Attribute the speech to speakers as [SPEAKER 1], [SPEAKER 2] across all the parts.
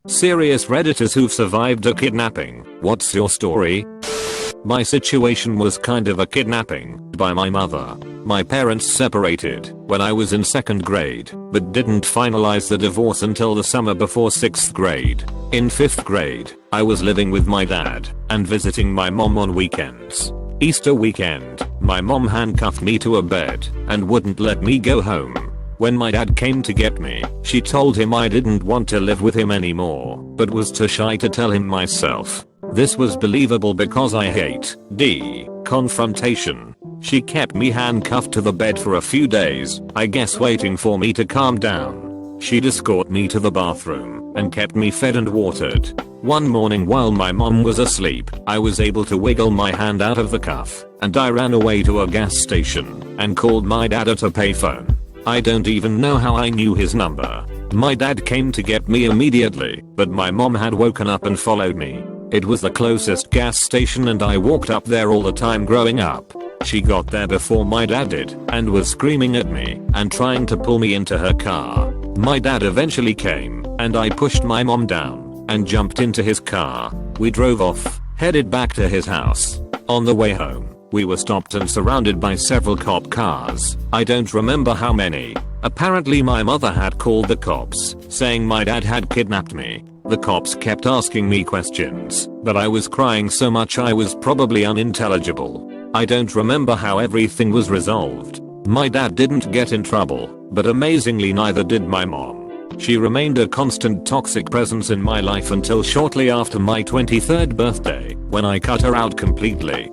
[SPEAKER 1] Serious Redditors who've survived a kidnapping, what's your story? My situation was kind of a kidnapping by my mother. My parents separated when I was in 2nd grade, but didn't finalize the divorce until the summer before 6th grade. In 5th grade, I was living with my dad and visiting my mom on weekends. Easter weekend, my mom handcuffed me to a bed and wouldn't let me go home. When my dad came to get me, she told him I didn't want to live with him anymore, but was too shy to tell him myself. This was believable because I hate confrontation. She kept me handcuffed to the bed for a few days, I guess waiting for me to calm down. She'd escort me to the bathroom and kept me fed and watered. One morning while my mom was asleep, I was able to wiggle my hand out of the cuff, and I ran away to a gas station and called my dad at a payphone. I don't even know how I knew his number. My dad came to get me immediately, but my mom had woken up and followed me. It was the closest gas station and I walked up there all the time growing up. She got there before my dad did and was screaming at me and trying to pull me into her car. My dad eventually came and I pushed my mom down and jumped into his car. We drove off, headed back to his house. On the way home, we were stopped and surrounded by several cop cars. I don't remember how many. Apparently my mother had called the cops, saying my dad had kidnapped me. The cops kept asking me questions, but I was crying so much I was probably unintelligible. I don't remember how everything was resolved. My dad didn't get in trouble, but amazingly neither did my mom. She remained a constant toxic presence in my life until shortly after my 23rd birthday, when I cut her out completely.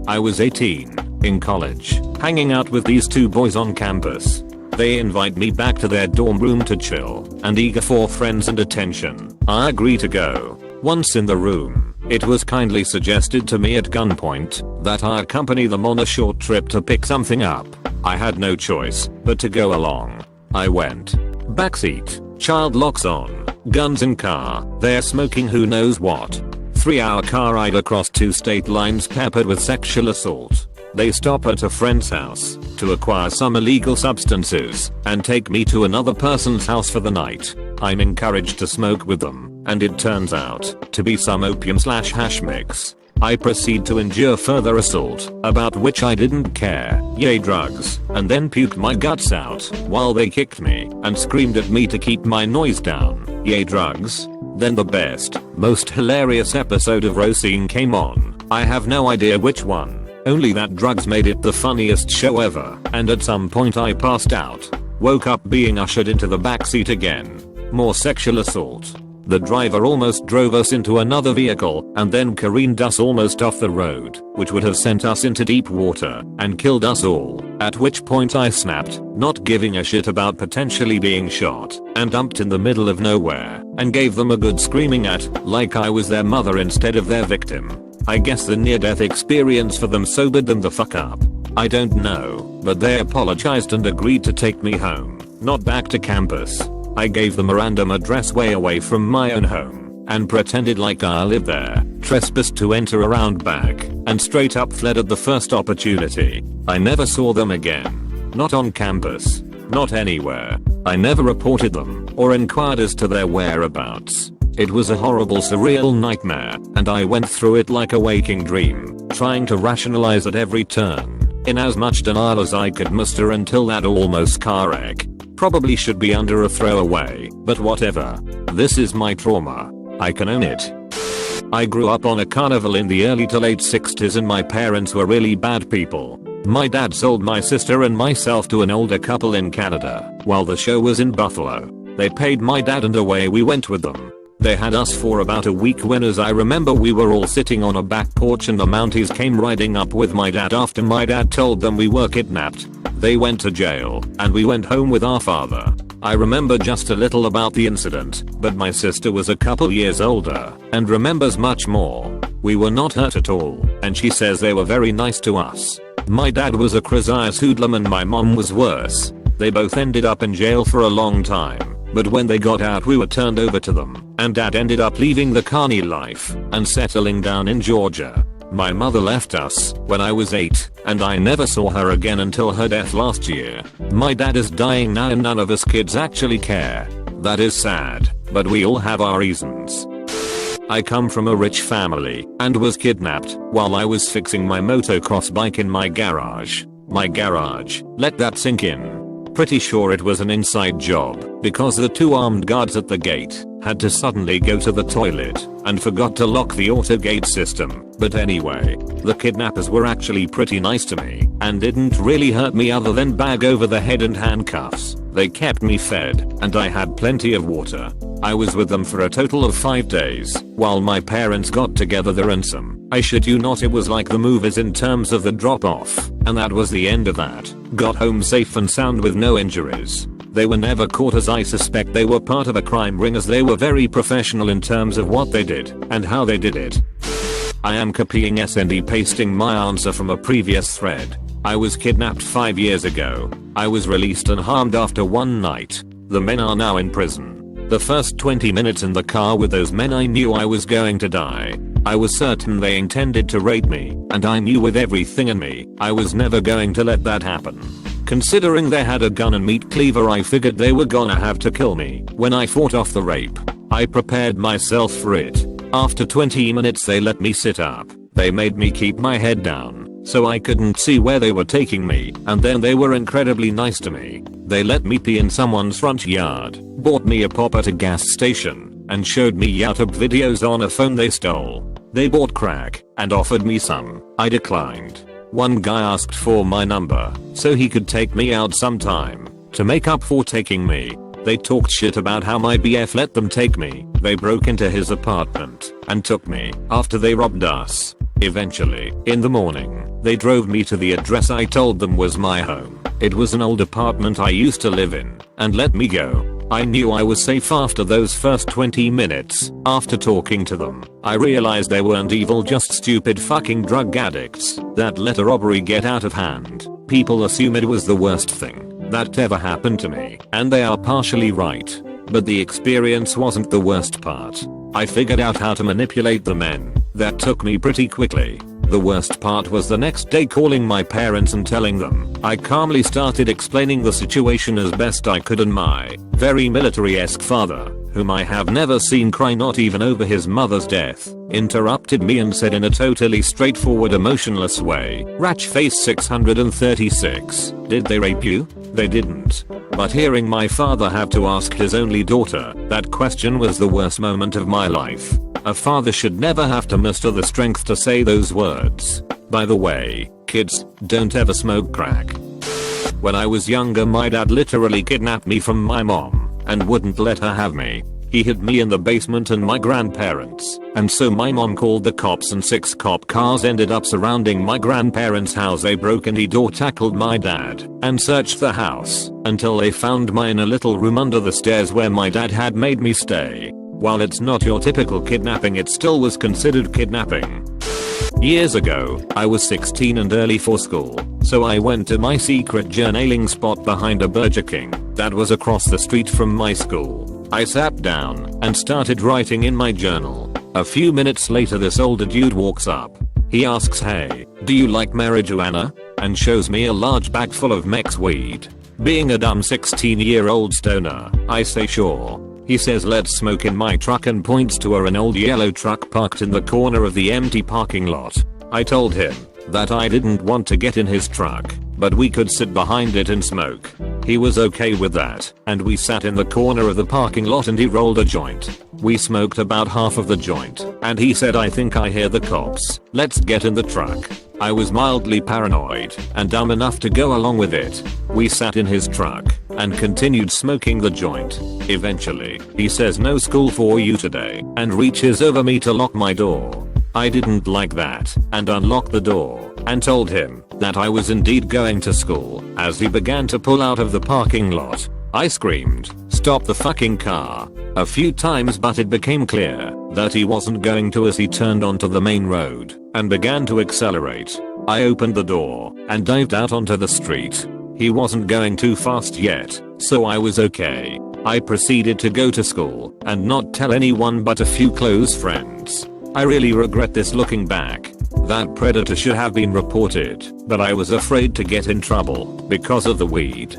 [SPEAKER 1] I was 18, in college, hanging out with these two boys on campus. They invite me back to their dorm room to chill, and eager for friends and attention, I agree to go. Once in the room, it was kindly suggested to me at gunpoint that I accompany them on a short trip to pick something up. I had no choice but to go along. I went. Backseat, child locks on, guns in car, they're smoking who knows what. 3-hour car ride across 2 state lines peppered with sexual assault. They stop at a friend's house to acquire some illegal substances and take me to another person's house for the night. I'm encouraged to smoke with them, and it turns out to be some opium/hash mix. I proceed to endure further assault, about which I didn't care, yay drugs, and then puked my guts out while they kicked me and screamed at me to keep my noise down, yay drugs. Then the best, most hilarious episode of Rosine came on. I have no idea which one, only that drugs made it the funniest show ever, and at some point I passed out. Woke up being ushered into the backseat again. More sexual assault. The driver almost drove us into another vehicle and then careened us almost off the road, which would have sent us into deep water and killed us all, at which point I snapped, not giving a shit about potentially being shot, and dumped in the middle of nowhere and gave them a good screaming at, like I was their mother instead of their victim. I guess the near-death experience for them sobered them the fuck up. I don't know, but they apologized and agreed to take me home, not back to campus. I gave them a random address way away from my own home and pretended like I lived there, trespassed to enter around back, and straight up fled at the first opportunity. I never saw them again. Not on campus. Not anywhere. I never reported them or inquired as to their whereabouts. It was a horrible surreal nightmare, and I went through it like a waking dream, trying to rationalize at every turn, in as much denial as I could muster until that almost car wreck. Probably should be under a throwaway, but whatever. This is my trauma. I can own it. I grew up on a carnival in the early to late 60s and my parents were really bad people. My dad sold my sister and myself to an older couple in Canada while the show was in Buffalo. They paid my dad and away we went with them. They had us for about a week when, as I remember, we were all sitting on a back porch and the Mounties came riding up with my dad after my dad told them we were kidnapped. They went to jail and we went home with our father. I remember just a little about the incident, but my sister was a couple years older and remembers much more. We were not hurt at all, and she says they were very nice to us. My dad was a crazias hoodlum and my mom was worse. They both ended up in jail for a long time. But when they got out we were turned over to them, and dad ended up leaving the carny life and settling down in Georgia. My mother left us when I was 8, and I never saw her again until her death last year. My dad is dying now and none of us kids actually care. That is sad, but we all have our reasons. I come from a rich family and was kidnapped while I was fixing my motocross bike in my garage. My garage, let that sink in. Pretty sure it was an inside job because the two armed guards at the gate had to suddenly go to the toilet and forgot to lock the auto gate system. But anyway, the kidnappers were actually pretty nice to me and didn't really hurt me other than bag over the head and handcuffs. They kept me fed and I had plenty of water. I was with them for a total of 5 days while my parents got together the ransom. I shit you not, it was like the movies in terms of the drop off, and that was the end of that. Got home safe and sound with no injuries. They were never caught, as I suspect they were part of a crime ring, as they were very professional in terms of what they did and how they did it. I am copying and pasting my answer from a previous thread. I was kidnapped 5 years ago. I was released unharmed after one night. The men are now in prison. The first 20 minutes in the car with those men I knew I was going to die. I was certain they intended to rape me, and I knew with everything in me I was never going to let that happen. Considering they had a gun and meat cleaver, I figured they were gonna have to kill me when I fought off the rape. I prepared myself for it. After 20 minutes they let me sit up. They made me keep my head down so I couldn't see where they were taking me, and then they were incredibly nice to me. They let me pee in someone's front yard, bought me a pop at a gas station, and showed me YouTube videos on a phone they stole. They bought crack and offered me some. I declined. One guy asked for my number so he could take me out sometime. To make up for taking me, they talked shit about how my BF let them take me. They broke into his apartment and took me after they robbed us. Eventually, in the morning, they drove me to the address I told them was my home. It was an old apartment I used to live in, and let me go. I knew I was safe after those first 20 minutes. After talking to them, I realized they weren't evil, just stupid fucking drug addicts that let a robbery get out of hand. People assume it was the worst thing that ever happened to me, and they are partially right. But the experience wasn't the worst part. I figured out how to manipulate the men. That took me pretty quickly. The worst part was the next day calling my parents and telling them. I calmly started explaining the situation as best I could, and my very military-esque father, whom I have never seen cry not even over his mother's death, interrupted me and said in a totally straightforward, emotionless way, "Ratchface 636, did they rape you?" They didn't. But hearing my father have to ask his only daughter that question was the worst moment of my life. A father should never have to muster the strength to say those words. By the way, kids, don't ever smoke crack. When I was younger, my dad literally kidnapped me from my mom and wouldn't let her have me. He hid me in the basement and my grandparents, and so my mom called the cops and 6 cop cars ended up surrounding my grandparents' house. They broke in, he door tackled my dad and searched the house until they found me in a little room under the stairs where my dad had made me stay. While it's not your typical kidnapping, it still was considered kidnapping. Years ago, I was 16 and early for school, so I went to my secret journaling spot behind a Burger King that was across the street from my school. I sat down and started writing in my journal. A few minutes later, this older dude walks up. He asks, "Hey, do you like marijuana?" and shows me a large bag full of Mex weed. Being a dumb 16-year-old stoner, I say sure. He says, "Let's smoke in my truck," and points to an old yellow truck parked in the corner of the empty parking lot. I told him that I didn't want to get in his truck, but we could sit behind it and smoke. He was okay with that, and we sat in the corner of the parking lot and he rolled a joint. We smoked about half of the joint, and he said, "I think I hear the cops. Let's get in the truck." I was mildly paranoid and dumb enough to go along with it. We sat in his truck and continued smoking the joint. Eventually, he says, "No school for you today," and reaches over me to lock my door. I didn't like that and unlocked the door and told him that I was indeed going to school. As he began to pull out of the parking lot, I screamed, "Stop the fucking car," a few times, but it became clear that he wasn't going to as he turned onto the main road and began to accelerate. I opened the door and dived out onto the street. He wasn't going too fast yet, so I was okay. I proceeded to go to school and not tell anyone but a few close friends. I really regret this looking back. That predator should have been reported, but I was afraid to get in trouble because of the weed.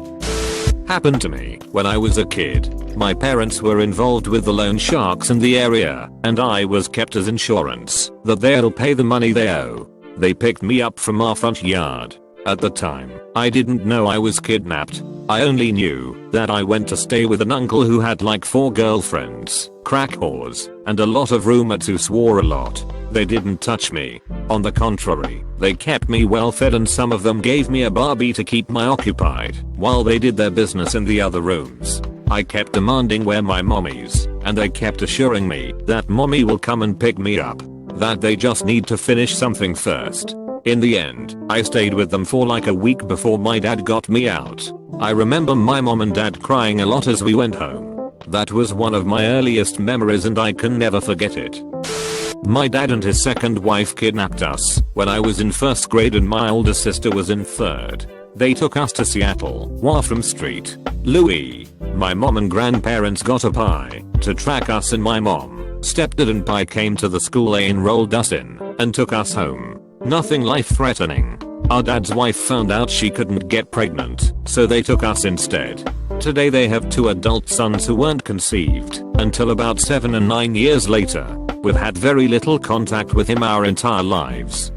[SPEAKER 1] happened to me when I was a kid. My parents were involved with the loan sharks in the area, and I was kept as insurance that they'll pay the money they owe. They picked me up from our front yard. At the time, I didn't know I was kidnapped. I only knew that I went to stay with an uncle who had like 4 girlfriends, crack whores, and a lot of roommates who swore a lot. They didn't touch me. On the contrary, they kept me well fed, and some of them gave me a Barbie to keep me occupied while they did their business in the other rooms. I kept demanding where my mommy's, and they kept assuring me that mommy will come and pick me up, that they just need to finish something first. In the end, I stayed with them for like a week before my dad got me out. I remember my mom and dad crying a lot as we went home. That was one of my earliest memories and I can never forget it. My dad and his second wife kidnapped us when I was in 1st grade and my older sister was in 3rd. They took us to Seattle, Wharfram Street, Louis. My mom and grandparents got a pie to track us, and my mom, stepdad and pie came to the school they enrolled us in and took us home. Nothing life-threatening. Our dad's wife found out she couldn't get pregnant, so they took us instead. Today they have 2 adult sons who weren't conceived until about 7 and 9 years later. We've had very little contact with him our entire lives.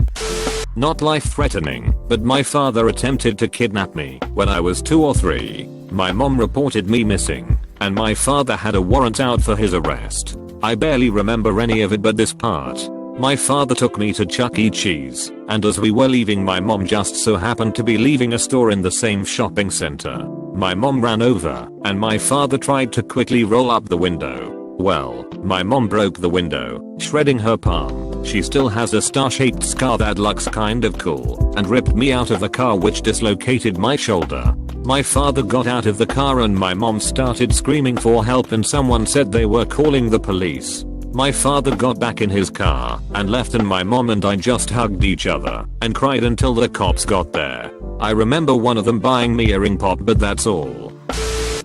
[SPEAKER 1] Not life-threatening, but my father attempted to kidnap me when I was 2 or 3. My mom reported me missing, and my father had a warrant out for his arrest. I barely remember any of it but this part. My father took me to Chuck E. Cheese, and as we were leaving, my mom just so happened to be leaving a store in the same shopping center. My mom ran over, and my father tried to quickly roll up the window. Well, my mom broke the window, shredding her palm. She still has a star-shaped scar that looks kind of cool, and ripped me out of the car, which dislocated my shoulder. My father got out of the car and my mom started screaming for help, and someone said they were calling the police. My father got back in his car and left, and my mom and I just hugged each other and cried until the cops got there. I remember one of them buying me a ring pop, but that's all.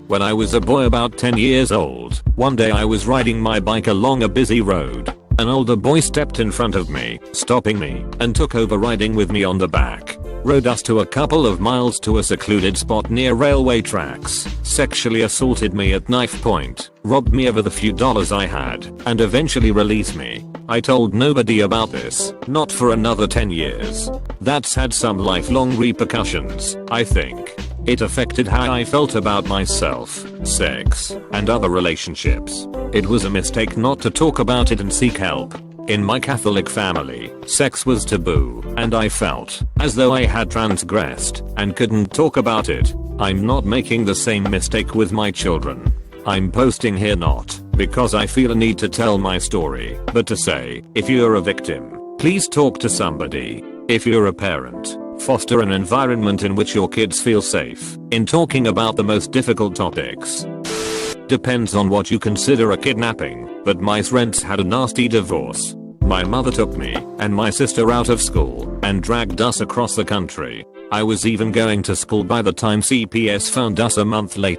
[SPEAKER 1] When I was a boy about 10 years old, one day I was riding my bike along a busy road. An older boy stepped in front of me, stopping me, and took over riding with me on the back. Rode us to a couple of miles to a secluded spot near railway tracks, sexually assaulted me at knife point, robbed me of the few dollars I had, and eventually released me. I told nobody about this, not for another 10 years. That's had some lifelong repercussions, I think. It affected how I felt about myself, sex, and other relationships. It was a mistake not to talk about it and seek help. In my Catholic family, sex was taboo, and I felt as though I had transgressed and couldn't talk about it. I'm not making the same mistake with my children. I'm posting here not because I feel a need to tell my story, but to say, if you're a victim, please talk to somebody. If you're a parent, foster an environment in which your kids feel safe in talking about the most difficult topics. Depends on what you consider a kidnapping, but my friends had a nasty divorce. My mother took me and my sister out of school and dragged us across the country. I was even going to school by the time CPS found us a month later.